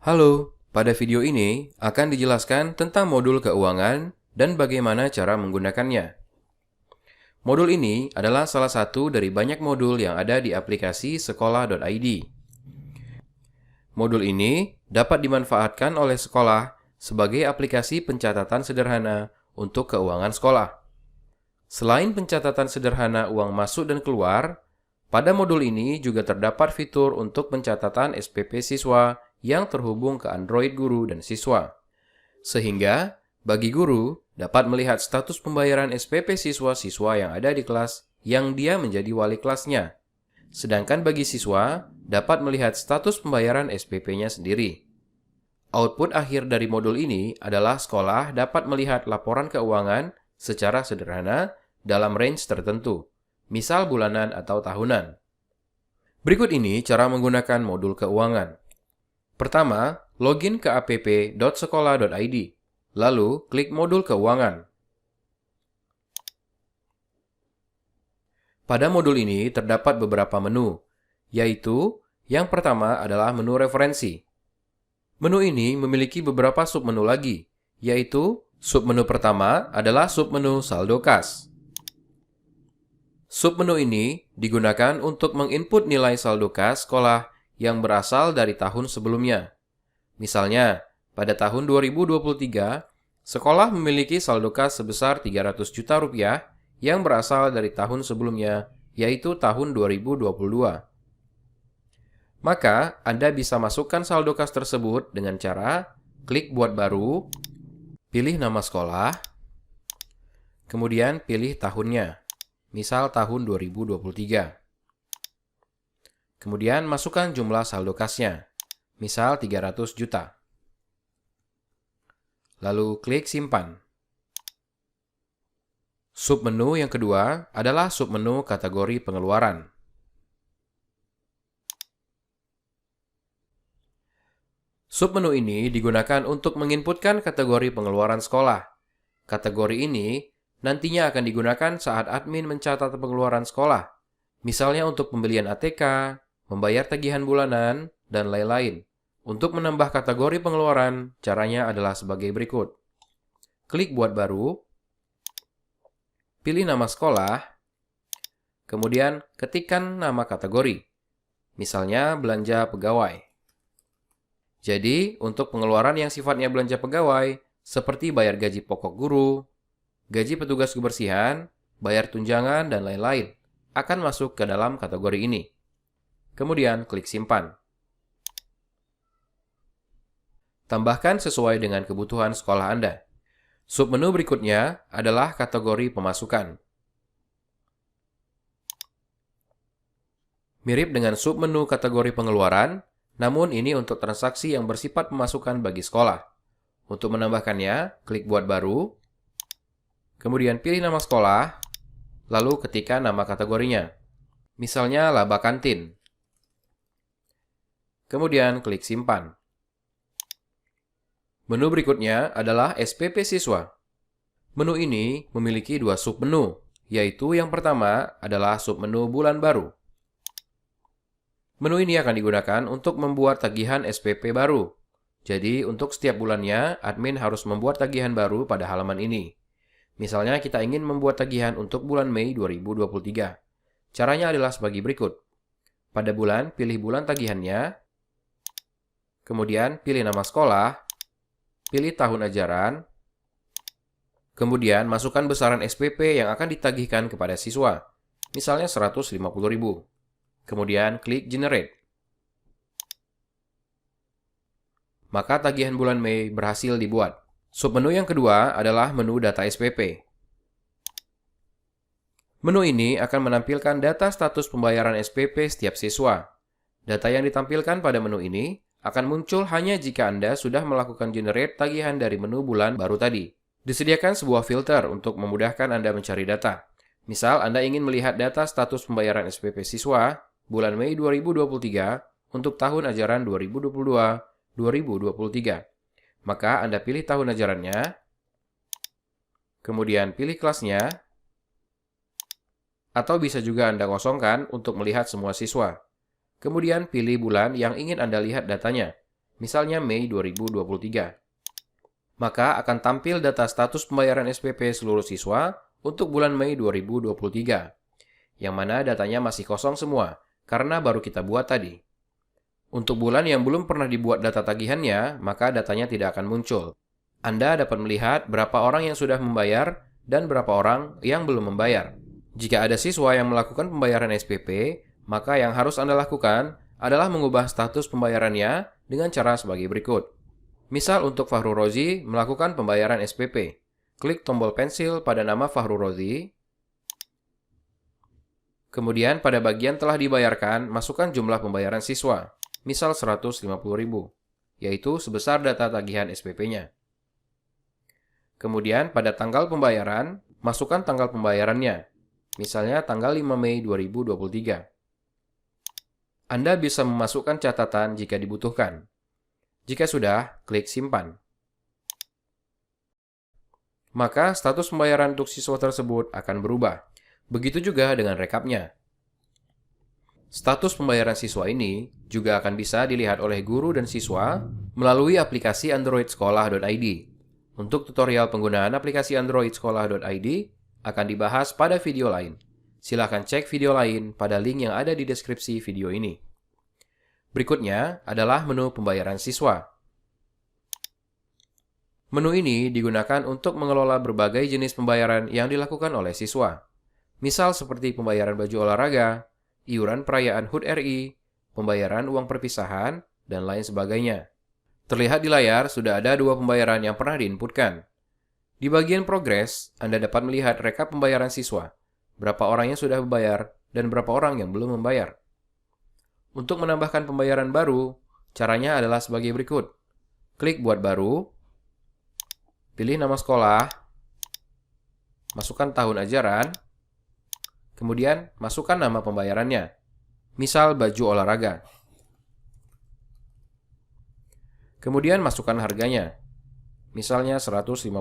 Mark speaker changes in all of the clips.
Speaker 1: Halo, pada video ini akan dijelaskan tentang modul keuangan dan bagaimana cara menggunakannya. Modul ini adalah salah satu dari banyak modul yang ada di aplikasi sekolah.id. Modul ini dapat dimanfaatkan oleh sekolah sebagai aplikasi pencatatan sederhana untuk keuangan sekolah. Selain pencatatan sederhana uang masuk dan keluar, pada modul ini juga terdapat fitur untuk pencatatan SPP siswa yang terhubung ke Android guru dan siswa. Sehingga, bagi guru dapat melihat status pembayaran SPP siswa-siswa yang ada di kelas yang dia menjadi wali kelasnya. Sedangkan bagi siswa, dapat melihat status pembayaran SPP-nya sendiri. Output akhir dari modul ini adalah sekolah dapat melihat laporan keuangan secara sederhana dalam range tertentu, misal bulanan atau tahunan. Berikut ini cara menggunakan modul keuangan. Pertama, login ke app.sekolah.id, lalu klik modul keuangan. Pada modul ini terdapat beberapa menu, yaitu yang pertama adalah menu referensi. Menu ini memiliki beberapa submenu lagi, yaitu submenu pertama adalah submenu saldo kas. Submenu ini digunakan untuk menginput nilai saldo kas sekolah yang berasal dari tahun sebelumnya. Misalnya, pada tahun 2023, sekolah memiliki saldo kas sebesar 300 juta rupiah yang berasal dari tahun sebelumnya, yaitu tahun 2022. Maka, Anda bisa masukkan saldo kas tersebut dengan cara klik buat baru, pilih nama sekolah, kemudian pilih tahunnya, misal tahun 2023. Kemudian masukkan jumlah saldo kasnya, misal 300 juta. Lalu klik simpan. Submenu yang kedua adalah submenu kategori pengeluaran. Submenu ini digunakan untuk menginputkan kategori pengeluaran sekolah. Kategori ini nantinya akan digunakan saat admin mencatat pengeluaran sekolah, misalnya untuk pembelian ATK, membayar tagihan bulanan, dan lain-lain. Untuk menambah kategori pengeluaran, caranya adalah sebagai berikut. Klik buat baru, pilih nama sekolah, kemudian ketikkan nama kategori, misalnya belanja pegawai. Jadi, untuk pengeluaran yang sifatnya belanja pegawai, seperti bayar gaji pokok guru, gaji petugas kebersihan, bayar tunjangan, dan lain-lain, akan masuk ke dalam kategori ini. Kemudian klik simpan. Tambahkan sesuai dengan kebutuhan sekolah Anda. Submenu berikutnya adalah kategori pemasukan. Mirip dengan submenu kategori pengeluaran, namun ini untuk transaksi yang bersifat pemasukan bagi sekolah. Untuk menambahkannya, klik buat baru, kemudian pilih nama sekolah, lalu ketikkan nama kategorinya. Misalnya laba kantin. Kemudian klik simpan. Menu berikutnya adalah SPP siswa. Menu ini memiliki dua submenu, yaitu yang pertama adalah submenu bulan baru. Menu ini akan digunakan untuk membuat tagihan SPP baru. Jadi, untuk setiap bulannya, admin harus membuat tagihan baru pada halaman ini. Misalnya, kita ingin membuat tagihan untuk bulan Mei 2023. Caranya adalah sebagai berikut. Pada bulan, pilih bulan tagihannya, kemudian pilih nama sekolah, pilih tahun ajaran, kemudian masukkan besaran SPP yang akan ditagihkan kepada siswa, misalnya 150.000. Kemudian klik Generate. Maka tagihan bulan Mei berhasil dibuat. Submenu yang kedua adalah menu data SPP. Menu ini akan menampilkan data status pembayaran SPP setiap siswa. Data yang ditampilkan pada menu ini akan muncul hanya jika Anda sudah melakukan generate tagihan dari menu bulan baru tadi. Disediakan sebuah filter untuk memudahkan Anda mencari data. Misal, Anda ingin melihat data status pembayaran SPP siswa bulan Mei 2023 untuk tahun ajaran 2022-2023. Maka Anda pilih tahun ajarannya, kemudian pilih kelasnya, atau bisa juga Anda kosongkan untuk melihat semua siswa. Kemudian pilih bulan yang ingin Anda lihat datanya. misalnya Mei 2023. Maka akan tampil data status pembayaran SPP seluruh siswa untuk bulan Mei 2023, yang mana datanya masih kosong semua, karena baru kita buat tadi. Untuk bulan yang belum pernah dibuat data tagihannya, maka datanya tidak akan muncul. Anda dapat melihat berapa orang yang sudah membayar dan berapa orang yang belum membayar. Jika ada siswa yang melakukan pembayaran SPP, maka yang harus Anda lakukan adalah mengubah status pembayarannya dengan cara sebagai berikut. Misal untuk Fahru Rozi melakukan pembayaran SPP. Klik tombol pensil pada nama Fahru Rozi. Kemudian pada bagian telah dibayarkan, masukkan jumlah pembayaran siswa. Misal 150.000, yaitu sebesar data tagihan SPP-nya. Kemudian pada tanggal pembayaran, masukkan tanggal pembayarannya. Misalnya tanggal 5 Mei 2023. Anda bisa memasukkan catatan jika dibutuhkan. Jika sudah, klik simpan. Maka status pembayaran untuk siswa tersebut akan berubah. Begitu juga dengan rekapnya. Status pembayaran siswa ini juga akan bisa dilihat oleh guru dan siswa melalui aplikasi Android Sekolah.id. Untuk tutorial penggunaan aplikasi Android Sekolah.id akan dibahas pada video lain. Silakan cek video lain pada link yang ada di deskripsi video ini. Berikutnya adalah menu pembayaran siswa. Menu ini digunakan untuk mengelola berbagai jenis pembayaran yang dilakukan oleh siswa. Misal seperti pembayaran baju olahraga, iuran perayaan HUT RI, pembayaran uang perpisahan, dan lain sebagainya. Terlihat di layar sudah ada 2 pembayaran yang pernah diinputkan. Di bagian progres, Anda dapat melihat rekap pembayaran siswa, berapa orang yang sudah membayar, dan berapa orang yang belum membayar. Untuk menambahkan pembayaran baru, caranya adalah sebagai berikut. Klik buat baru, pilih nama sekolah, masukkan tahun ajaran, kemudian masukkan nama pembayarannya, misal baju olahraga. Kemudian masukkan harganya, misalnya 150.000.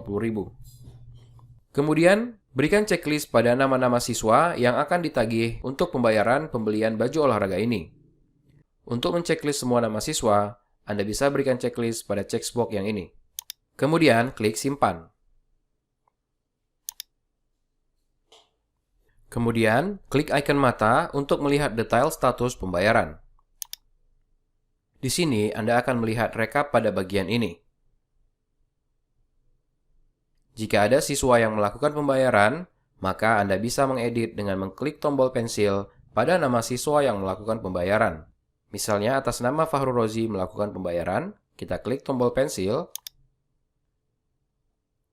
Speaker 1: Kemudian berikan checklist pada nama-nama siswa yang akan ditagih untuk pembayaran pembelian baju olahraga ini. Untuk menceklis semua nama siswa, Anda bisa berikan checklist pada checkbox yang ini. Kemudian klik simpan. Kemudian klik icon mata untuk melihat detail status pembayaran. Di sini Anda akan melihat rekap pada bagian ini. Jika ada siswa yang melakukan pembayaran, maka Anda bisa mengedit dengan mengklik tombol pensil pada nama siswa yang melakukan pembayaran. Misalnya atas nama Fahru Rozi melakukan pembayaran, kita klik tombol pensil,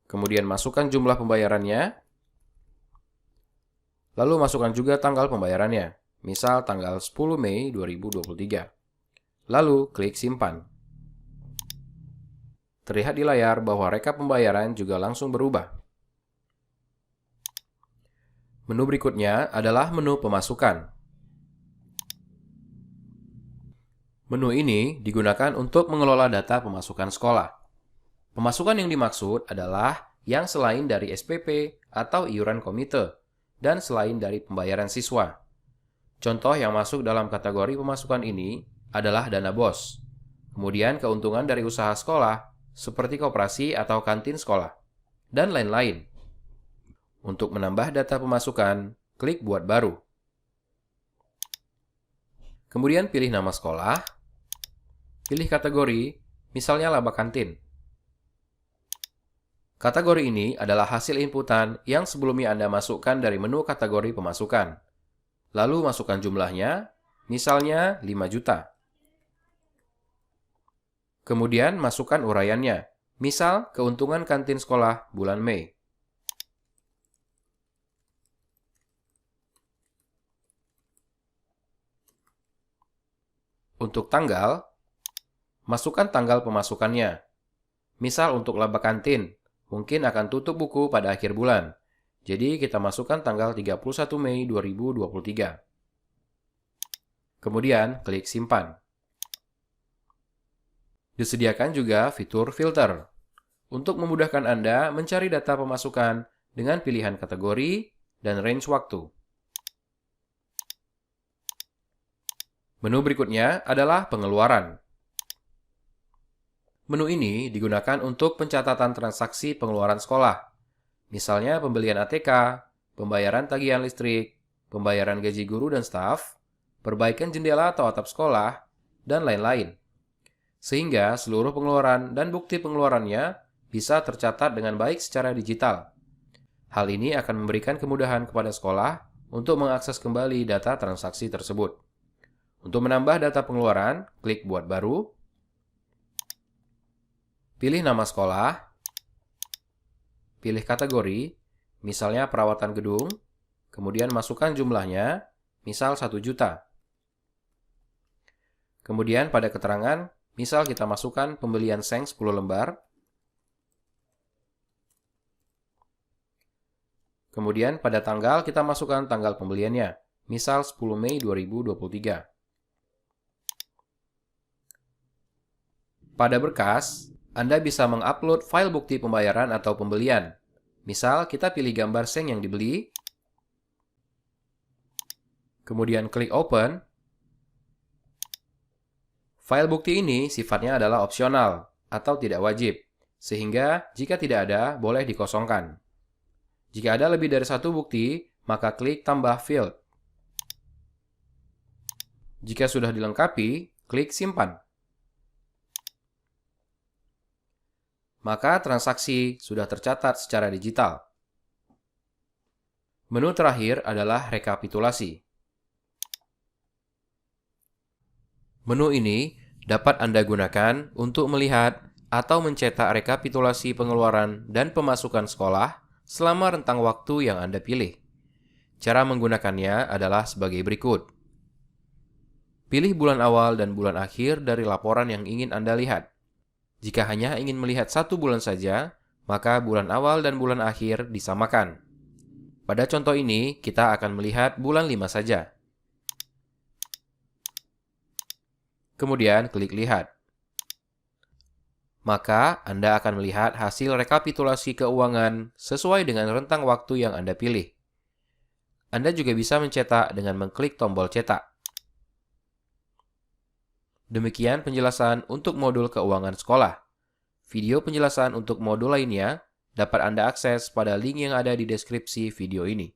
Speaker 1: kemudian masukkan jumlah pembayarannya, lalu masukkan juga tanggal pembayarannya, misal tanggal 10 Mei 2023. Lalu klik simpan. Terlihat di layar bahwa rekap pembayaran juga langsung berubah. Menu berikutnya adalah menu pemasukan. Menu ini digunakan untuk mengelola data pemasukan sekolah. Pemasukan yang dimaksud adalah yang selain dari SPP atau iuran komite, dan selain dari pembayaran siswa. Contoh yang masuk dalam kategori pemasukan ini adalah dana BOS, kemudian keuntungan dari usaha sekolah, seperti koperasi atau kantin sekolah, dan lain-lain. Untuk menambah data pemasukan, klik buat baru. Kemudian pilih nama sekolah, pilih kategori, misalnya laba kantin. Kategori ini adalah hasil inputan yang sebelumnya Anda masukkan dari menu kategori pemasukan. Lalu masukkan jumlahnya, misalnya 5 juta. Kemudian masukkan uraiannya, misal keuntungan kantin sekolah bulan Mei. Untuk tanggal, masukkan tanggal pemasukannya. Misal untuk laba kantin, mungkin akan tutup buku pada akhir bulan. Jadi kita masukkan tanggal 31 Mei 2023. Kemudian klik simpan. Disediakan juga fitur filter untuk memudahkan Anda mencari data pemasukan dengan pilihan kategori dan range waktu. Menu berikutnya adalah pengeluaran. Menu ini digunakan untuk pencatatan transaksi pengeluaran sekolah, misalnya pembelian ATK, pembayaran tagihan listrik, pembayaran gaji guru dan staf, perbaikan jendela atau atap sekolah, dan lain-lain. Sehingga seluruh pengeluaran dan bukti pengeluarannya bisa tercatat dengan baik secara digital. Hal ini akan memberikan kemudahan kepada sekolah untuk mengakses kembali data transaksi tersebut. Untuk menambah data pengeluaran, klik Buat Baru, pilih nama sekolah, pilih kategori, misalnya perawatan gedung, kemudian masukkan jumlahnya, misal 1 juta. Kemudian pada keterangan, misal kita masukkan pembelian seng 10 lembar, kemudian pada tanggal kita masukkan tanggal pembeliannya, misal 10 Mei 2023. Pada berkas, Anda bisa mengupload file bukti pembayaran atau pembelian. Misal kita pilih gambar seng yang dibeli, kemudian klik Open. File bukti ini sifatnya adalah opsional atau tidak wajib, sehingga jika tidak ada, boleh dikosongkan. Jika ada lebih dari satu bukti, maka klik Tambah Field. Jika sudah dilengkapi, klik Simpan. Maka transaksi sudah tercatat secara digital. Menu terakhir adalah rekapitulasi. Menu ini dapat Anda gunakan untuk melihat atau mencetak rekapitulasi pengeluaran dan pemasukan sekolah selama rentang waktu yang Anda pilih. Cara menggunakannya adalah sebagai berikut. Pilih bulan awal dan bulan akhir dari laporan yang ingin Anda lihat. Jika hanya ingin melihat satu bulan saja, maka bulan awal dan bulan akhir disamakan. Pada contoh ini, kita akan melihat bulan 5 saja. Kemudian klik Lihat. Maka Anda akan melihat hasil rekapitulasi keuangan sesuai dengan rentang waktu yang Anda pilih. Anda juga bisa mencetak dengan mengklik tombol cetak. Demikian penjelasan untuk modul keuangan sekolah. Video penjelasan untuk modul lainnya dapat Anda akses pada link yang ada di deskripsi video ini.